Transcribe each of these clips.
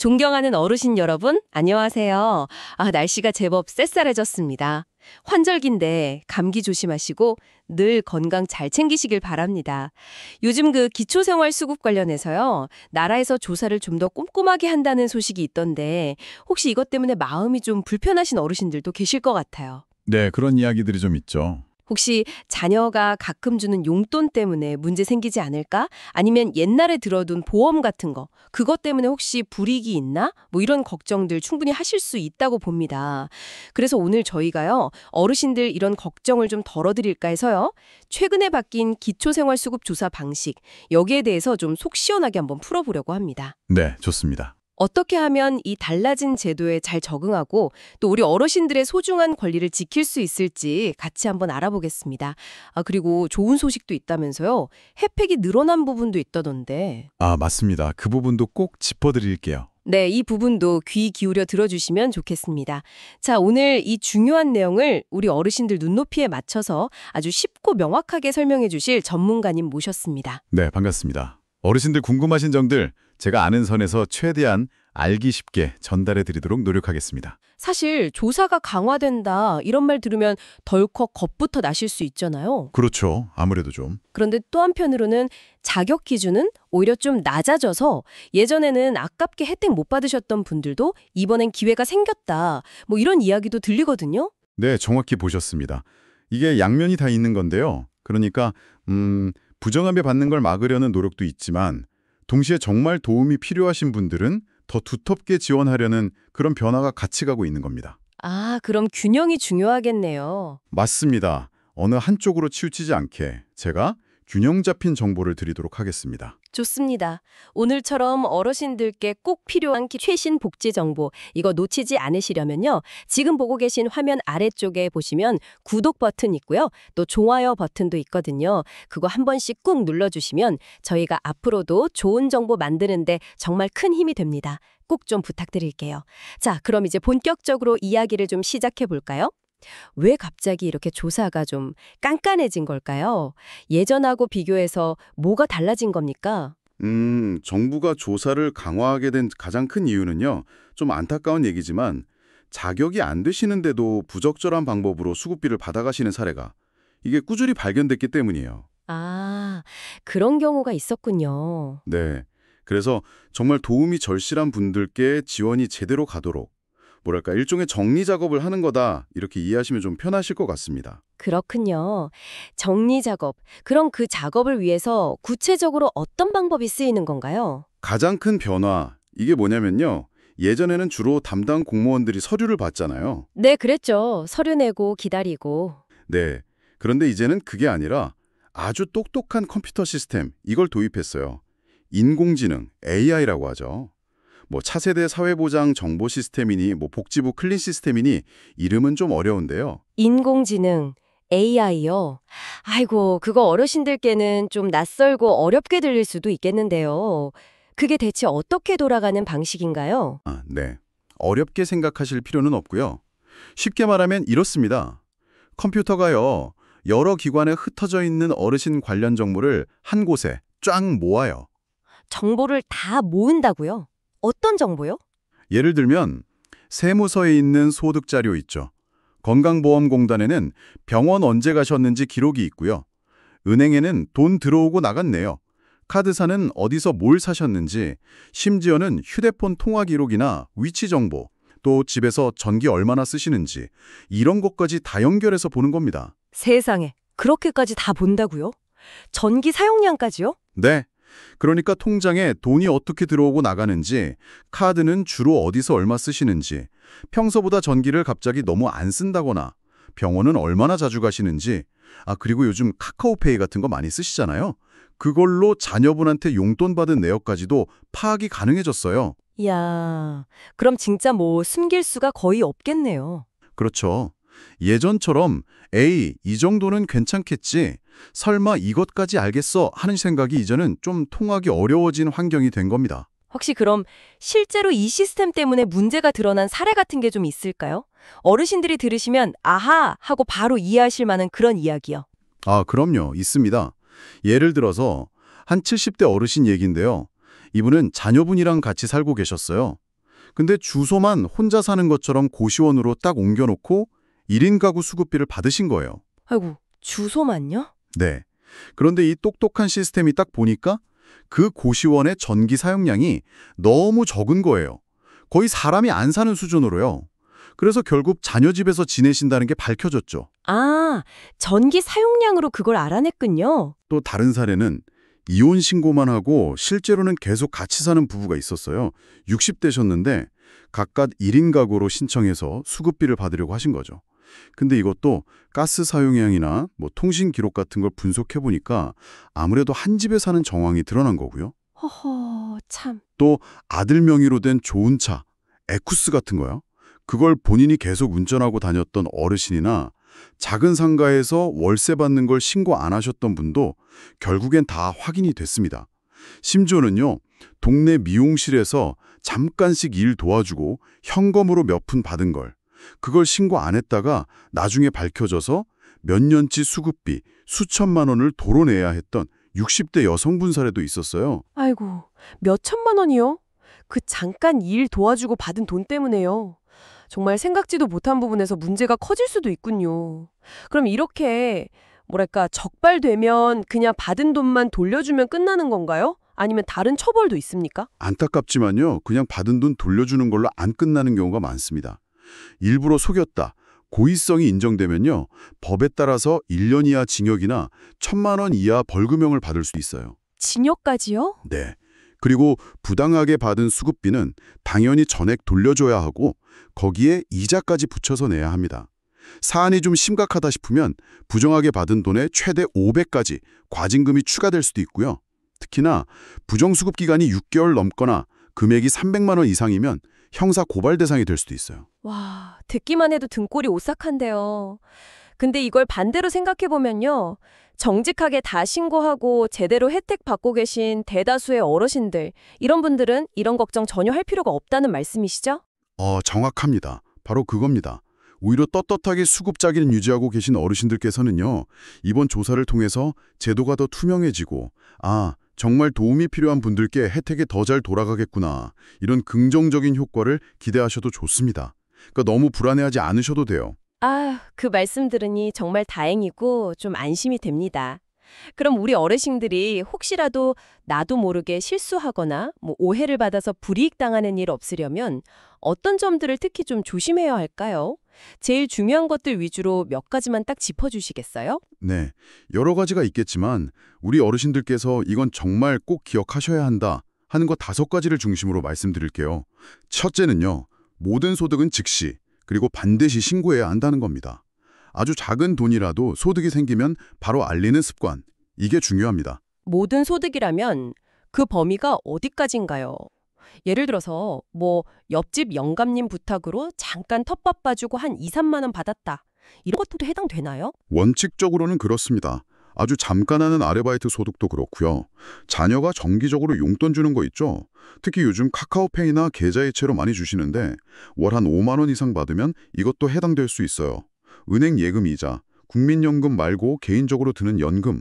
존경하는 어르신 여러분, 안녕하세요. 날씨가 제법 쌀쌀해졌습니다. 환절기인데 감기 조심하시고 늘 건강 잘 챙기시길 바랍니다. 요즘 기초생활수급 관련해서요, 나라에서 조사를 좀 더 꼼꼼하게 한다는 소식이 있던데 혹시 이것 때문에 마음이 좀 불편하신 어르신들도 계실 것 같아요. 네, 그런 이야기들이 좀 있죠. 혹시 자녀가 가끔 주는 용돈 때문에 문제 생기지 않을까? 아니면 옛날에 들어둔 보험 같은 거, 그것 때문에 혹시 불이익이 있나? 이런 걱정들 충분히 하실 수 있다고 봅니다. 그래서 오늘 저희가요, 어르신들 이런 걱정을 좀 덜어드릴까 해서요, 최근에 바뀐 기초생활수급 조사 방식, 여기에 대해서 좀 속 시원하게 한번 풀어보려고 합니다. 네, 좋습니다. 어떻게 하면 이 달라진 제도에 잘 적응하고 또 우리 어르신들의 소중한 권리를 지킬 수 있을지 같이 한번 알아보겠습니다. 그리고 좋은 소식도 있다면서요. 혜택이 늘어난 부분도 있다던데. 맞습니다. 그 부분도 꼭 짚어드릴게요. 네, 이 부분도 귀 기울여 들어주시면 좋겠습니다. 자, 오늘 이 중요한 내용을 우리 어르신들 눈높이에 맞춰서 아주 쉽고 명확하게 설명해 주실 전문가님 모셨습니다. 네, 반갑습니다. 어르신들 궁금하신 점들 제가 아는 선에서 최대한 알기 쉽게 전달해 드리도록 노력하겠습니다. 사실 조사가 강화된다 이런 말 들으면 덜컥 겁부터 나실 수 있잖아요. 그렇죠. 아무래도 좀. 그런데 또 한편으로는 자격 기준은 오히려 좀 낮아져서 예전에는 아깝게 혜택 못 받으셨던 분들도 이번엔 기회가 생겼다. 이런 이야기도 들리거든요. 네, 정확히 보셨습니다. 이게 양면이 다 있는 건데요. 그러니까 부정함에 받는 걸 막으려는 노력도 있지만 동시에 정말 도움이 필요하신 분들은 더 두텁게 지원하려는 그런 변화가 같이 가고 있는 겁니다. 그럼 균형이 중요하겠네요. 맞습니다. 어느 한쪽으로 치우치지 않게 제가 균형 잡힌 정보를 드리도록 하겠습니다. 좋습니다. 오늘처럼 어르신들께 꼭 필요한 최신 복지 정보, 이거 놓치지 않으시려면요. 지금 보고 계신 화면 아래쪽에 보시면 구독 버튼 있고요. 또 좋아요 버튼도 있거든요. 그거 한 번씩 꾹 눌러주시면 저희가 앞으로도 좋은 정보 만드는데 정말 큰 힘이 됩니다. 꼭 좀 부탁드릴게요. 자, 그럼 이제 본격적으로 이야기를 좀 시작해 볼까요? 왜 갑자기 이렇게 조사가 좀 깐깐해진 걸까요? 예전하고 비교해서 뭐가 달라진 겁니까? 정부가 조사를 강화하게 된 가장 큰 이유는요, 좀 안타까운 얘기지만 자격이 안 되시는데도 부적절한 방법으로 수급비를 받아가시는 사례가 이게 꾸준히 발견됐기 때문이에요. 그런 경우가 있었군요. 네. 그래서 정말 도움이 절실한 분들께 지원이 제대로 가도록 일종의 정리 작업을 하는 거다 이렇게 이해하시면 좀 편하실 것 같습니다. 그렇군요. 정리 작업. 그럼 그 작업을 위해서 구체적으로 어떤 방법이 쓰이는 건가요? 가장 큰 변화, 이게 뭐냐면요. 예전에는 주로 담당 공무원들이 서류를 봤잖아요. 네, 그랬죠. 서류 내고 기다리고. 네. 그런데 이제는 그게 아니라 아주 똑똑한 컴퓨터 시스템, 이걸 도입했어요. 인공지능, AI라고 하죠. 차세대 사회보장 정보 시스템이니 복지부 클린 시스템이니 이름은 좀 어려운데요. 인공지능, AI요. 아이고, 그거 어르신들께는 좀 낯설고 어렵게 들릴 수도 있겠는데요. 그게 대체 어떻게 돌아가는 방식인가요? 네. 어렵게 생각하실 필요는 없고요. 쉽게 말하면 이렇습니다. 컴퓨터가요, 여러 기관에 흩어져 있는 어르신 관련 정보를 한 곳에 쫙 모아요. 정보를 다 모은다고요? 어떤 정보요? 예를 들면 세무서에 있는 소득 자료 있죠. 건강보험공단에는 병원 언제 가셨는지 기록이 있고요. 은행에는 돈 들어오고 나갔네요. 카드사는 어디서 뭘 사셨는지, 심지어는 휴대폰 통화 기록이나 위치 정보, 또 집에서 전기 얼마나 쓰시는지 이런 것까지 다 연결해서 보는 겁니다. 세상에, 그렇게까지 다 본다고요? 전기 사용량까지요? 네. 그러니까 통장에 돈이 어떻게 들어오고 나가는지, 카드는 주로 어디서 얼마 쓰시는지, 평소보다 전기를 갑자기 너무 안 쓴다거나, 병원은 얼마나 자주 가시는지, 그리고 요즘 카카오페이 같은 거 많이 쓰시잖아요. 그걸로 자녀분한테 용돈 받은 내역까지도 파악이 가능해졌어요. 이야, 그럼 진짜 숨길 수가 거의 없겠네요. 그렇죠. 예전처럼 에이, 이 정도는 괜찮겠지, 설마 이것까지 알겠어 하는 생각이 이제는 좀 통하기 어려워진 환경이 된 겁니다. 혹시 그럼 실제로 이 시스템 때문에 문제가 드러난 사례 같은 게 좀 있을까요? 어르신들이 들으시면 아하 하고 바로 이해하실 만한 그런 이야기요. 그럼요. 있습니다. 예를 들어서 한 70대 어르신 얘기인데요. 이분은 자녀분이랑 같이 살고 계셨어요. 근데 주소만 혼자 사는 것처럼 고시원으로 딱 옮겨놓고 1인 가구 수급비를 받으신 거예요. 아이고, 주소만요? 네. 그런데 이 똑똑한 시스템이 딱 보니까 그 고시원의 전기 사용량이 너무 적은 거예요. 거의 사람이 안 사는 수준으로요. 그래서 결국 자녀 집에서 지내신다는 게 밝혀졌죠. 아, 전기 사용량으로 그걸 알아냈군요. 또 다른 사례는 이혼 신고만 하고 실제로는 계속 같이 사는 부부가 있었어요. 60대셨는데 각각 1인 가구로 신청해서 수급비를 받으려고 하신 거죠. 근데 이것도 가스 사용량이나 통신 기록 같은 걸 분석해 보니까 아무래도 한 집에 사는 정황이 드러난 거고요. 허허, 참. 또 아들 명의로 된 좋은 차, 에쿠스 같은 거요. 그걸 본인이 계속 운전하고 다녔던 어르신이나 작은 상가에서 월세 받는 걸 신고 안 하셨던 분도 결국엔 다 확인이 됐습니다. 심지어는요, 동네 미용실에서 잠깐씩 일 도와주고 현금으로 몇 푼 받은 걸, 그걸 신고 안 했다가 나중에 밝혀져서 몇 년치 수급비 수천만 원을 도로 내야 했던 60대 여성분 사례도 있었어요. 아이고, 몇 천만 원이요? 그 잠깐 일 도와주고 받은 돈 때문에요. 정말 생각지도 못한 부분에서 문제가 커질 수도 있군요. 그럼 이렇게 뭐랄까 적발되면 그냥 받은 돈만 돌려주면 끝나는 건가요? 아니면 다른 처벌도 있습니까? 안타깝지만요, 그냥 받은 돈 돌려주는 걸로 안 끝나는 경우가 많습니다. 일부러 속였다, 고의성이 인정되면요, 법에 따라서 1년 이하 징역이나 1,000만 원 이하 벌금형을 받을 수 있어요. 징역까지요? 네. 그리고 부당하게 받은 수급비는 당연히 전액 돌려줘야 하고 거기에 이자까지 붙여서 내야 합니다. 사안이 좀 심각하다 싶으면 부정하게 받은 돈의 최대 5배까지 과징금이 추가될 수도 있고요. 특히나 부정수급 기간이 6개월 넘거나 금액이 300만 원 이상이면 형사 고발 대상이 될 수도 있어요. 와, 듣기만 해도 등골이 오싹한데요. 근데 이걸 반대로 생각해보면요. 정직하게 다 신고하고 제대로 혜택 받고 계신 대다수의 어르신들, 이런 분들은 이런 걱정 전혀 할 필요가 없다는 말씀이시죠? 정확합니다. 바로 그겁니다. 오히려 떳떳하게 수급자기를 유지하고 계신 어르신들께서는요, 이번 조사를 통해서 제도가 더 투명해지고, 정말 도움이 필요한 분들께 혜택이 더 잘 돌아가겠구나, 이런 긍정적인 효과를 기대하셔도 좋습니다. 그러니까 너무 불안해하지 않으셔도 돼요. 그 말씀 들으니 정말 다행이고 좀 안심이 됩니다. 그럼 우리 어르신들이 혹시라도 나도 모르게 실수하거나 오해를 받아서 불이익 당하는 일 없으려면 어떤 점들을 특히 좀 조심해야 할까요? 제일 중요한 것들 위주로 몇 가지만 딱 짚어주시겠어요? 네, 여러 가지가 있겠지만 우리 어르신들께서 이건 정말 꼭 기억하셔야 한다 하는 것 5가지를 중심으로 말씀드릴게요. 첫째는요, 모든 소득은 즉시 그리고 반드시 신고해야 한다는 겁니다. 아주 작은 돈이라도 소득이 생기면 바로 알리는 습관, 이게 중요합니다. 모든 소득이라면 그 범위가 어디까지인가요? 예를 들어서 옆집 영감님 부탁으로 잠깐 텃밭 봐주고 한 2, 3만 원 받았다. 이런 것도 해당되나요? 원칙적으로는 그렇습니다. 아주 잠깐 하는 아르바이트 소득도 그렇고요. 자녀가 정기적으로 용돈 주는 거 있죠. 특히 요즘 카카오페이나 계좌이체로 많이 주시는데 월 한 5만 원 이상 받으면 이것도 해당될 수 있어요. 은행 예금이자, 국민연금 말고 개인적으로 드는 연금,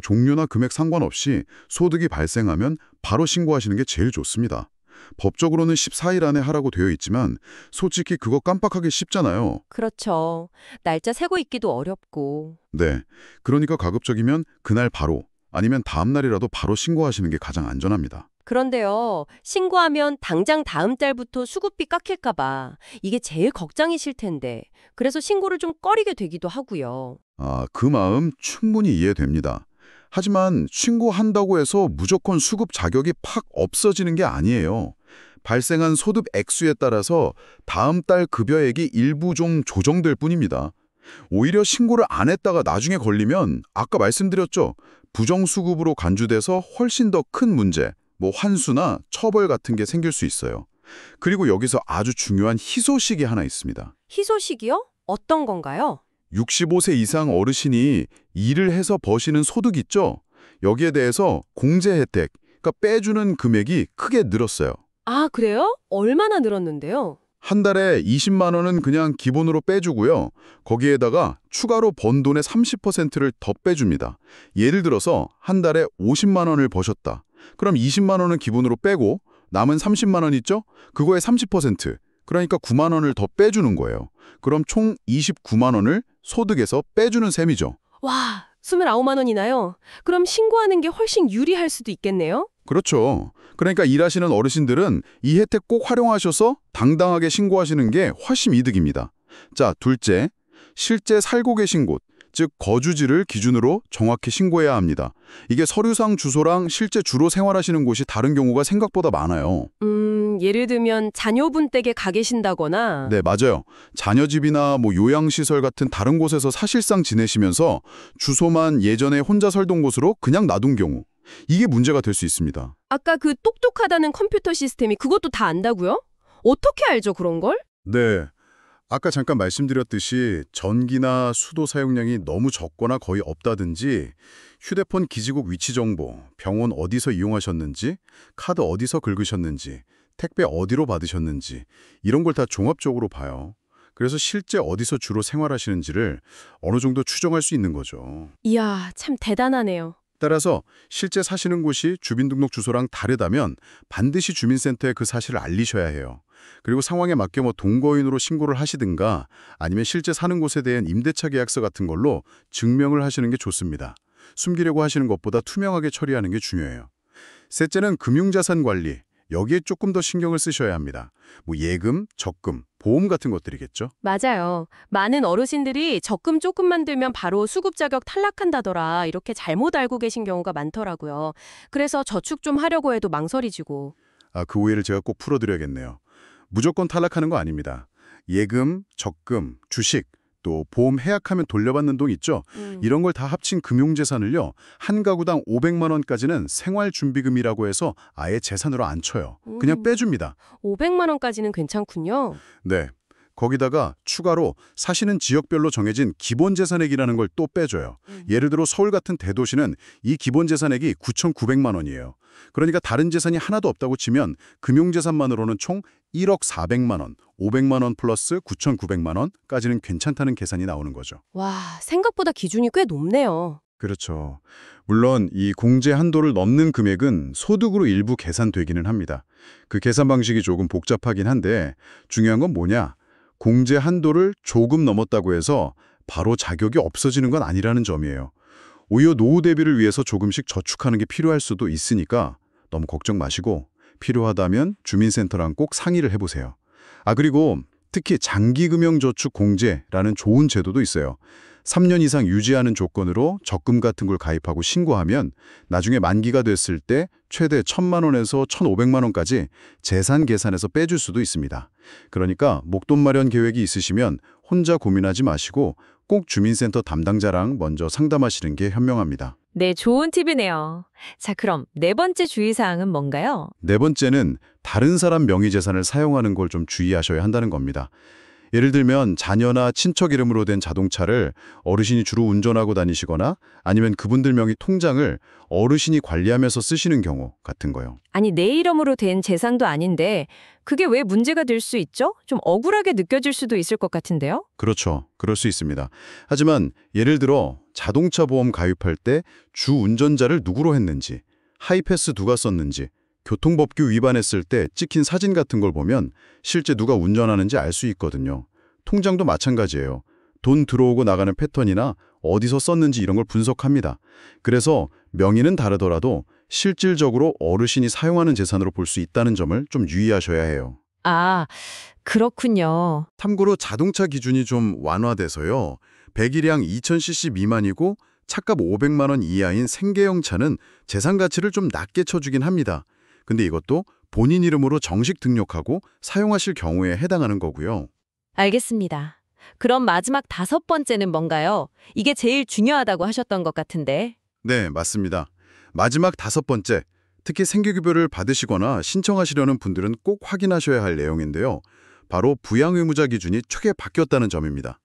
종류나 금액 상관없이 소득이 발생하면 바로 신고하시는 게 제일 좋습니다. 법적으로는 14일 안에 하라고 되어 있지만 솔직히 그거 깜빡하기 쉽잖아요. 그렇죠. 날짜 세고 있기도 어렵고. 네, 그러니까 가급적이면 그날 바로 아니면 다음 날이라도 바로 신고하시는 게 가장 안전합니다. 그런데요, 신고하면 당장 다음 달부터 수급비 깎일까 봐 이게 제일 걱정이실 텐데 그래서 신고를 좀 꺼리게 되기도 하고요. 그 마음 충분히 이해됩니다. 하지만 신고한다고 해서 무조건 수급 자격이 팍 없어지는 게 아니에요. 발생한 소득 액수에 따라서 다음 달 급여액이 일부 좀 조정될 뿐입니다. 오히려 신고를 안 했다가 나중에 걸리면 아까 말씀드렸죠. 부정수급으로 간주돼서 훨씬 더 큰 문제, 환수나 처벌 같은 게 생길 수 있어요. 그리고 여기서 아주 중요한 희소식이 하나 있습니다. 희소식이요? 어떤 건가요? 65세 이상 어르신이 일을 해서 버시는 소득 있죠? 여기에 대해서 공제 혜택, 그러니까 빼주는 금액이 크게 늘었어요. 그래요? 얼마나 늘었는데요? 한 달에 20만 원은 그냥 기본으로 빼주고요. 거기에다가 추가로 번 돈의 30%를 더 빼줍니다. 예를 들어서 한 달에 50만 원을 버셨다. 그럼 20만 원은 기본으로 빼고 남은 30만 원 있죠? 그거의 30%, 그러니까 9만 원을 더 빼주는 거예요. 그럼 총 29만 원을 소득에서 빼주는 셈이죠. 와, 29만 원이나요? 그럼 신고하는 게 훨씬 유리할 수도 있겠네요? 그렇죠. 그러니까 일하시는 어르신들은 이 혜택 꼭 활용하셔서 당당하게 신고하시는 게 훨씬 이득입니다. 자, 둘째, 실제 살고 계신 곳, 즉 거주지를 기준으로 정확히 신고해야 합니다. 이게 서류상 주소랑 실제 주로 생활하시는 곳이 다른 경우가 생각보다 많아요. 예를 들면 자녀분 댁에 가 계신다거나 네, 맞아요. 자녀집이나 요양시설 같은 다른 곳에서 사실상 지내시면서 주소만 예전에 혼자 살던 곳으로 그냥 놔둔 경우, 이게 문제가 될 수 있습니다. 아까 그 똑똑하다는 컴퓨터 시스템이 그것도 다 안다고요? 어떻게 알죠, 그런 걸? 네. 아까 잠깐 말씀드렸듯이 전기나 수도 사용량이 너무 적거나 거의 없다든지 휴대폰 기지국 위치 정보, 병원 어디서 이용하셨는지, 카드 어디서 긁으셨는지, 택배 어디로 받으셨는지 이런 걸 다 종합적으로 봐요. 그래서 실제 어디서 주로 생활하시는지를 어느 정도 추정할 수 있는 거죠. 이야, 참 대단하네요. 따라서 실제 사시는 곳이 주민등록 주소랑 다르다면 반드시 주민센터에 그 사실을 알리셔야 해요. 그리고 상황에 맞게 동거인으로 신고를 하시든가 아니면 실제 사는 곳에 대한 임대차 계약서 같은 걸로 증명을 하시는 게 좋습니다. 숨기려고 하시는 것보다 투명하게 처리하는 게 중요해요. 셋째는 금융자산 관리. 여기에 조금 더 신경을 쓰셔야 합니다. 예금, 적금, 보험 같은 것들이겠죠. 맞아요. 많은 어르신들이 적금 조금만 들면 바로 수급 자격 탈락한다더라 이렇게 잘못 알고 계신 경우가 많더라고요. 그래서 저축 좀 하려고 해도 망설이지고. 그 오해를 제가 꼭 풀어드려야겠네요. 무조건 탈락하는 거 아닙니다. 예금, 적금, 주식, 또 보험 해약하면 돌려받는 돈 있죠? 이런 걸 다 합친 금융재산을요. 한 가구당 500만 원까지는 생활준비금이라고 해서 아예 재산으로 안 쳐요. 그냥 빼줍니다. 500만 원까지는 괜찮군요. 네. 거기다가 추가로 사시는 지역별로 정해진 기본재산액이라는 걸 또 빼줘요. 예를 들어 서울 같은 대도시는 이 기본재산액이 9,900만 원이에요. 그러니까 다른 재산이 하나도 없다고 치면 금융재산만으로는 총 1억 400만 원, 500만 원 플러스 9,900만 원까지는 괜찮다는 계산이 나오는 거죠. 와, 생각보다 기준이 꽤 높네요. 그렇죠. 물론 이 공제 한도를 넘는 금액은 소득으로 일부 계산되기는 합니다. 그 계산 방식이 조금 복잡하긴 한데 중요한 건 뭐냐? 공제 한도를 조금 넘었다고 해서 바로 자격이 없어지는 건 아니라는 점이에요. 오히려 노후 대비를 위해서 조금씩 저축하는 게 필요할 수도 있으니까 너무 걱정 마시고 필요하다면 주민센터랑 꼭 상의를 해보세요. 그리고 특히 장기금융저축 공제라는 좋은 제도도 있어요. 3년 이상 유지하는 조건으로 적금 같은 걸 가입하고 신고하면 나중에 만기가 됐을 때 최대 1,000만 원에서 1,500만 원까지 재산 계산에서 빼줄 수도 있습니다. 그러니까 목돈 마련 계획이 있으시면 혼자 고민하지 마시고 꼭 주민센터 담당자랑 먼저 상담하시는 게 현명합니다. 네, 좋은 팁이네요. 자, 그럼 네 번째 주의사항은 뭔가요? 네 번째는 다른 사람 명의 재산을 사용하는 걸 좀 주의하셔야 한다는 겁니다. 예를 들면 자녀나 친척 이름으로 된 자동차를 어르신이 주로 운전하고 다니시거나 아니면 그분들 명의 통장을 어르신이 관리하면서 쓰시는 경우 같은 거요. 아니, 내 이름으로 된 재산도 아닌데 그게 왜 문제가 될 수 있죠? 좀 억울하게 느껴질 수도 있을 것 같은데요? 그렇죠. 그럴 수 있습니다. 하지만 예를 들어 자동차 보험 가입할 때 주 운전자를 누구로 했는지, 하이패스 누가 썼는지, 교통법규 위반했을 때 찍힌 사진 같은 걸 보면 실제 누가 운전하는지 알 수 있거든요. 통장도 마찬가지예요. 돈 들어오고 나가는 패턴이나 어디서 썼는지 이런 걸 분석합니다. 그래서 명의는 다르더라도 실질적으로 어르신이 사용하는 재산으로 볼 수 있다는 점을 좀 유의하셔야 해요. 아, 그렇군요. 참고로 자동차 기준이 좀 완화돼서요. 배기량 2000cc 미만이고 차값 500만 원 이하인 생계형 차는 재산 가치를 좀 낮게 쳐주긴 합니다. 근데 이것도 본인 이름으로 정식 등록하고 사용하실 경우에 해당하는 거고요. 알겠습니다. 그럼 마지막 다섯 번째는 뭔가요? 이게 제일 중요하다고 하셨던 것 같은데. 네, 맞습니다. 마지막 다섯 번째, 특히 생계급여를 받으시거나 신청하시려는 분들은 꼭 확인하셔야 할 내용인데요. 바로 부양의무자 기준이 최근 바뀌었다는 점입니다.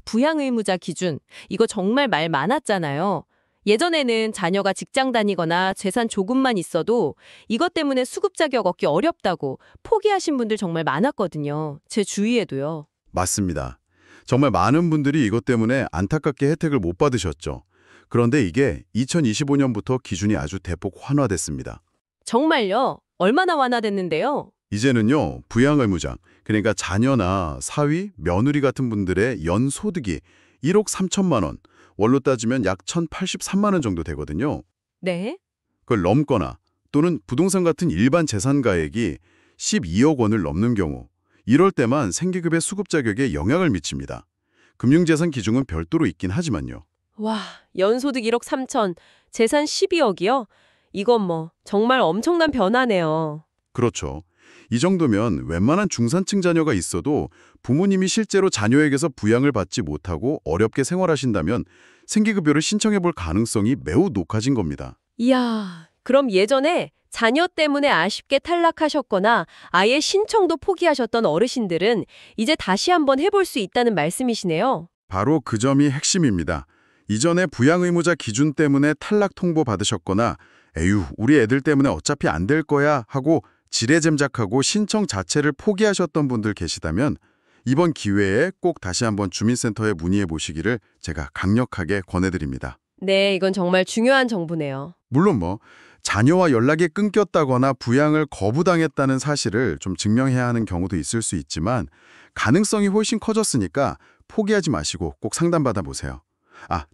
부양의무자 기준. 이거 정말 말 많았잖아요. 예전에는 자녀가 직장 다니거나 재산 조금만 있어도 이것 때문에 수급 자격 얻기 어렵다고 포기하신 분들 정말 많았거든요. 제 주위에도요. 맞습니다. 정말 많은 분들이 이것 때문에 안타깝게 혜택을 못 받으셨죠. 그런데 이게 2025년부터 기준이 아주 대폭 환화됐습니다. 정말요? 얼마나 완화됐는데요? 이제는요, 부양의무자, 그러니까 자녀나 사위, 며느리 같은 분들의 연소득이 1억 3천만 원, 월로 따지면 약 1,083만 원 정도 되거든요. 네. 그걸 넘거나 또는 부동산 같은 일반 재산 가액이 12억 원을 넘는 경우, 이럴 때만 생계급여 수급 자격에 영향을 미칩니다. 금융재산 기준은 별도로 있긴 하지만요. 와, 연소득 1억 3천, 재산 12억이요? 이건 뭐 정말 엄청난 변화네요. 그렇죠. 이 정도면 웬만한 중산층 자녀가 있어도 부모님이 실제로 자녀에게서 부양을 받지 못하고 어렵게 생활하신다면 생계급여를 신청해 볼 가능성이 매우 높아진 겁니다. 이야, 그럼 예전에 자녀 때문에 아쉽게 탈락하셨거나 아예 신청도 포기하셨던 어르신들은 이제 다시 한번 해볼 수 있다는 말씀이시네요. 바로 그 점이 핵심입니다. 이전에 부양의무자 기준 때문에 탈락 통보 받으셨거나 에휴, 우리 애들 때문에 어차피 안 될 거야 하고 지레짐작하고 신청 자체를 포기하셨던 분들 계시다면 이번 기회에 꼭 다시 한번 주민센터에 문의해 보시기를 제가 강력하게 권해드립니다. 네, 이건 정말 중요한 정보네요. 물론 자녀와 연락이 끊겼다거나 부양을 거부당했다는 사실을 좀 증명해야 하는 경우도 있을 수 있지만 가능성이 훨씬 커졌으니까 포기하지 마시고 꼭 상담받아 보세요.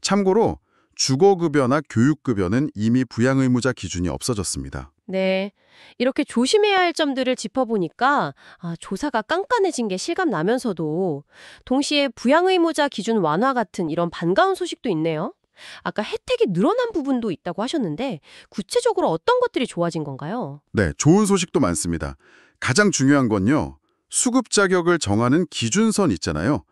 참고로 주거급여나 교육급여는 이미 부양의무자 기준이 없어졌습니다. 네, 이렇게 조심해야 할 점들을 짚어보니까 조사가 깐깐해진 게 실감나면서도 동시에 부양의무자 기준 완화 같은 이런 반가운 소식도 있네요. 아까 혜택이 늘어난 부분도 있다고 하셨는데 구체적으로 어떤 것들이 좋아진 건가요? 네, 좋은 소식도 많습니다. 가장 중요한 건요, 수급 자격을 정하는 기준선 있잖아요.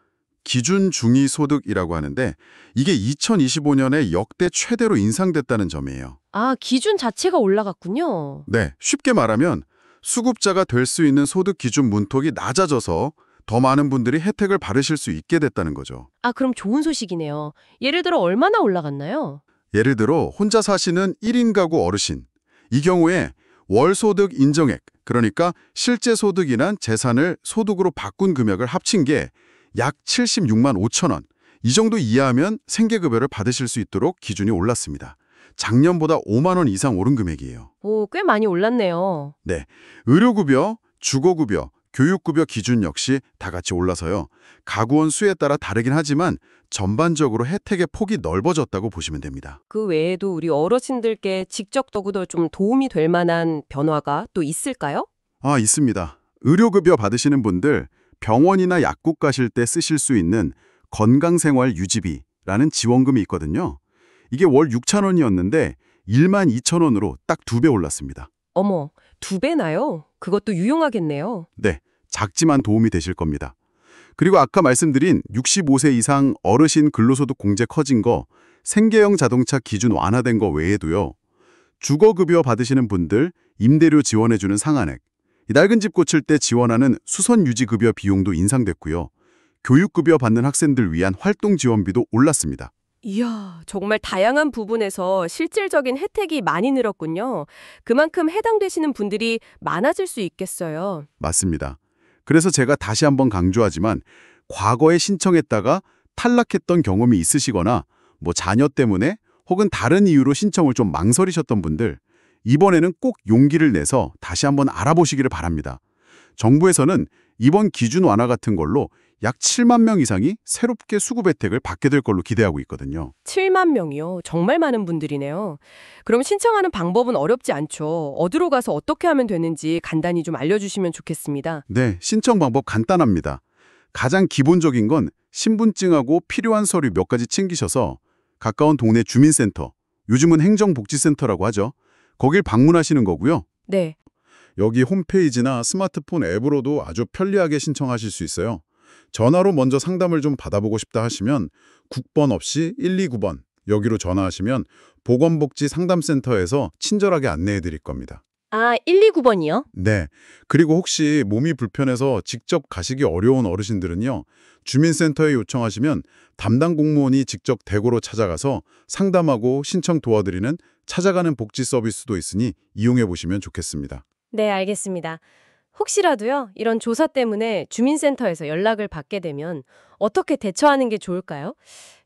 기준 중위 소득이라고 하는데 이게 2025년에 역대 최대로 인상됐다는 점이에요. 기준 자체가 올라갔군요. 네, 쉽게 말하면 수급자가 될 수 있는 소득 기준 문턱이 낮아져서 더 많은 분들이 혜택을 받으실 수 있게 됐다는 거죠. 그럼 좋은 소식이네요. 예를 들어 얼마나 올라갔나요? 예를 들어 혼자 사시는 1인 가구 어르신, 이 경우에 월소득 인정액, 그러니까 실제 소득이나 재산을 소득으로 바꾼 금액을 합친 게 약 76만 5천 원, 이 정도 이하면 생계급여를 받으실 수 있도록 기준이 올랐습니다. 작년보다 5만 원 이상 오른 금액이에요. 꽤 많이 올랐네요. 네, 의료급여, 주거급여, 교육급여 기준 역시 다 같이 올라서요. 가구원 수에 따라 다르긴 하지만 전반적으로 혜택의 폭이 넓어졌다고 보시면 됩니다. 그 외에도 우리 어르신들께 직접적으로 좀 도움이 될 만한 변화가 또 있을까요? 있습니다. 의료급여 받으시는 분들, 병원이나 약국 가실 때 쓰실 수 있는 건강생활 유지비라는 지원금이 있거든요. 이게 월 6천 원이었는데 1만 2천 원으로 딱 2배 올랐습니다. 어머, 2배나요? 그것도 유용하겠네요. 네, 작지만 도움이 되실 겁니다. 그리고 아까 말씀드린 65세 이상 어르신 근로소득 공제 커진 거, 생계형 자동차 기준 완화된 거 외에도요. 주거급여 받으시는 분들 임대료 지원해주는 상한액, 낡은 집 고칠 때 지원하는 수선유지급여 비용도 인상됐고요. 교육급여 받는 학생들 위한 활동지원비도 올랐습니다. 이야, 정말 다양한 부분에서 실질적인 혜택이 많이 늘었군요. 그만큼 해당되시는 분들이 많아질 수 있겠어요. 맞습니다. 그래서 제가 다시 한번 강조하지만 과거에 신청했다가 탈락했던 경험이 있으시거나 자녀 때문에 혹은 다른 이유로 신청을 좀 망설이셨던 분들, 이번에는 꼭 용기를 내서 다시 한번 알아보시기를 바랍니다. 정부에서는 이번 기준 완화 같은 걸로 약 7만 명 이상이 새롭게 수급 혜택을 받게 될 걸로 기대하고 있거든요. 7만 명이요. 정말 많은 분들이네요. 그럼 신청하는 방법은 어렵지 않죠. 어디로 가서 어떻게 하면 되는지 간단히 좀 알려주시면 좋겠습니다. 네, 신청 방법 간단합니다. 가장 기본적인 건 신분증하고 필요한 서류 몇 가지 챙기셔서 가까운 동네 주민센터, 요즘은 행정복지센터라고 하죠. 거길 방문하시는 거고요. 네. 여기 홈페이지나 스마트폰 앱으로도 아주 편리하게 신청하실 수 있어요. 전화로 먼저 상담을 좀 받아보고 싶다 하시면 국번 없이 129번 여기로 전화하시면 보건복지상담센터에서 친절하게 안내해 드릴 겁니다. 129번이요? 네. 그리고 혹시 몸이 불편해서 직접 가시기 어려운 어르신들은요. 주민센터에 요청하시면 담당 공무원이 직접 대구로 찾아가서 상담하고 신청 도와드리는 찾아가는 복지 서비스도 있으니 이용해 보시면 좋겠습니다. 네, 알겠습니다. 혹시라도요, 이런 조사 때문에 주민센터에서 연락을 받게 되면 어떻게 대처하는 게 좋을까요?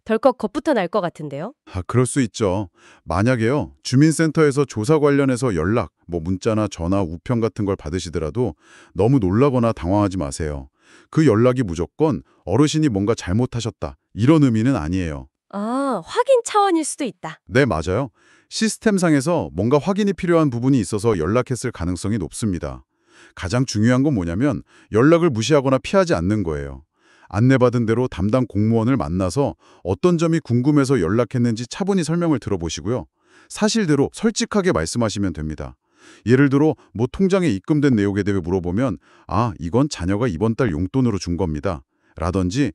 덜컥 겁부터 날 것 같은데요. 그럴 수 있죠. 만약에요, 주민센터에서 조사 관련해서 연락, 문자나 전화, 우편 같은 걸 받으시더라도 너무 놀라거나 당황하지 마세요. 그 연락이 무조건 어르신이 뭔가 잘못하셨다, 이런 의미는 아니에요. 아, 확인 차원일 수도 있다. 네, 맞아요. 시스템상에서 뭔가 확인이 필요한 부분이 있어서 연락했을 가능성이 높습니다. 가장 중요한 건 뭐냐면 연락을 무시하거나 피하지 않는 거예요. 안내받은 대로 담당 공무원을 만나서 어떤 점이 궁금해서 연락했는지 차분히 설명을 들어보시고요. 사실대로 솔직하게 말씀하시면 됩니다. 예를 들어 통장에 입금된 내역에 대해 물어보면 이건 자녀가 이번 달 용돈으로 준 겁니다. 라든지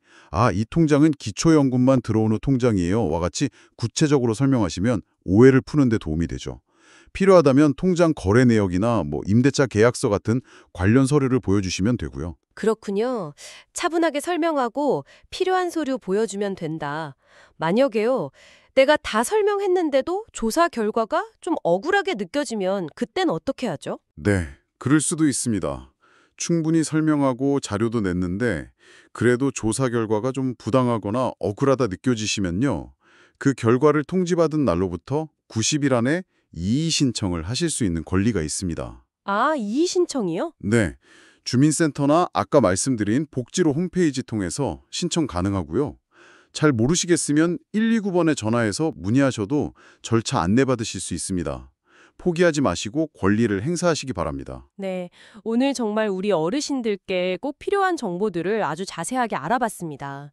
이 통장은 기초연금만 들어오는 통장이에요. 와 같이 구체적으로 설명하시면 오해를 푸는 데 도움이 되죠. 필요하다면 통장 거래 내역이나 임대차 계약서 같은 관련 서류를 보여주시면 되고요. 그렇군요. 차분하게 설명하고 필요한 서류 보여주면 된다. 만약에요, 내가 다 설명했는데도 조사 결과가 좀 억울하게 느껴지면 그땐 어떻게 하죠? 네, 그럴 수도 있습니다. 충분히 설명하고 자료도 냈는데 그래도 조사 결과가 좀 부당하거나 억울하다 느껴지시면요. 그 결과를 통지받은 날로부터 90일 안에 이의 신청을 하실 수 있는 권리가 있습니다. 아, 이의 신청이요? 네, 주민센터나 아까 말씀드린 복지로 홈페이지 통해서 신청 가능하고요. 잘 모르시겠으면 129번에 전화해서 문의하셔도 절차 안내받으실 수 있습니다. 포기하지 마시고 권리를 행사하시기 바랍니다. 네, 오늘 정말 우리 어르신들께 꼭 필요한 정보들을 아주 자세하게 알아봤습니다.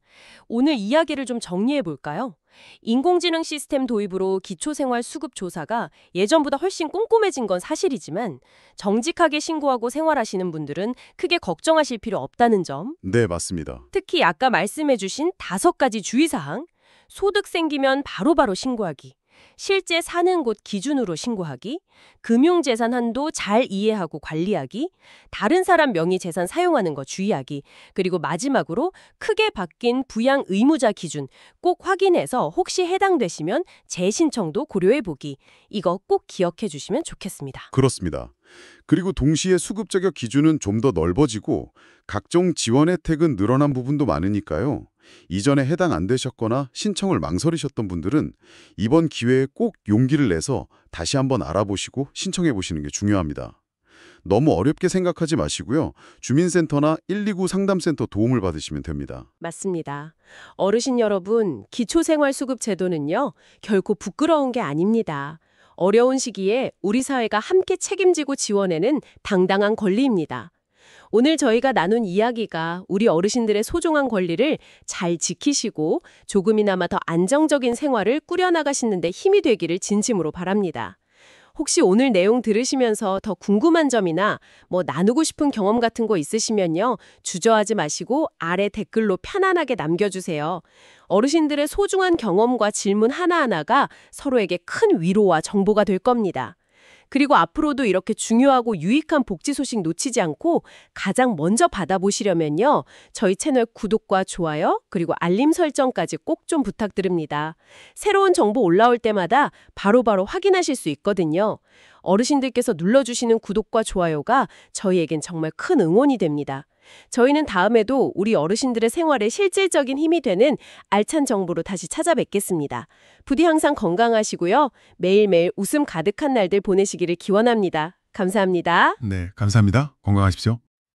오늘 이야기를 좀 정리해 볼까요? 인공지능 시스템 도입으로 기초생활 수급 조사가 예전보다 훨씬 꼼꼼해진 건 사실이지만 정직하게 신고하고 생활하시는 분들은 크게 걱정하실 필요 없다는 점, 네, 맞습니다. 특히 아까 말씀해 주신 5가지 주의사항, 소득 생기면 바로바로 신고하기, 실제 사는 곳 기준으로 신고하기, 금융재산 한도 잘 이해하고 관리하기, 다른 사람 명의 재산 사용하는 거 주의하기, 그리고 마지막으로 크게 바뀐 부양 의무자 기준 꼭 확인해서 혹시 해당되시면 재신청도 고려해보기. 이거 꼭 기억해 주시면 좋겠습니다. 그렇습니다. 그리고 동시에 수급 자격 기준은 좀 더 넓어지고 각종 지원 혜택은 늘어난 부분도 많으니까요. 이전에 해당 안 되셨거나 신청을 망설이셨던 분들은 이번 기회에 꼭 용기를 내서 다시 한번 알아보시고 신청해 보시는 게 중요합니다. 너무 어렵게 생각하지 마시고요. 주민센터나 129 상담센터 도움을 받으시면 됩니다. 맞습니다. 어르신 여러분, 기초생활수급 제도는요, 결코 부끄러운 게 아닙니다. 어려운 시기에 우리 사회가 함께 책임지고 지원하는 당당한 권리입니다. 오늘 저희가 나눈 이야기가 우리 어르신들의 소중한 권리를 잘 지키시고 조금이나마 더 안정적인 생활을 꾸려나가시는 데 힘이 되기를 진심으로 바랍니다. 혹시 오늘 내용 들으시면서 더 궁금한 점이나 나누고 싶은 경험 같은 거 있으시면요, 주저하지 마시고 아래 댓글로 편안하게 남겨주세요. 어르신들의 소중한 경험과 질문 하나하나가 서로에게 큰 위로와 정보가 될 겁니다. 그리고 앞으로도 이렇게 중요하고 유익한 복지 소식 놓치지 않고 가장 먼저 받아보시려면요, 저희 채널 구독과 좋아요, 그리고 알림 설정까지 꼭 좀 부탁드립니다. 새로운 정보 올라올 때마다 바로바로 확인하실 수 있거든요. 어르신들께서 눌러주시는 구독과 좋아요가 저희에겐 정말 큰 응원이 됩니다. 저희는 다음에도 우리 어르신들의 생활에 실질적인 힘이 되는 알찬 정보로 다시 찾아뵙겠습니다. 부디 항상 건강하시고요. 매일매일 웃음 가득한 날들 보내시기를 기원합니다. 감사합니다. 네, 감사합니다. 건강하십시오.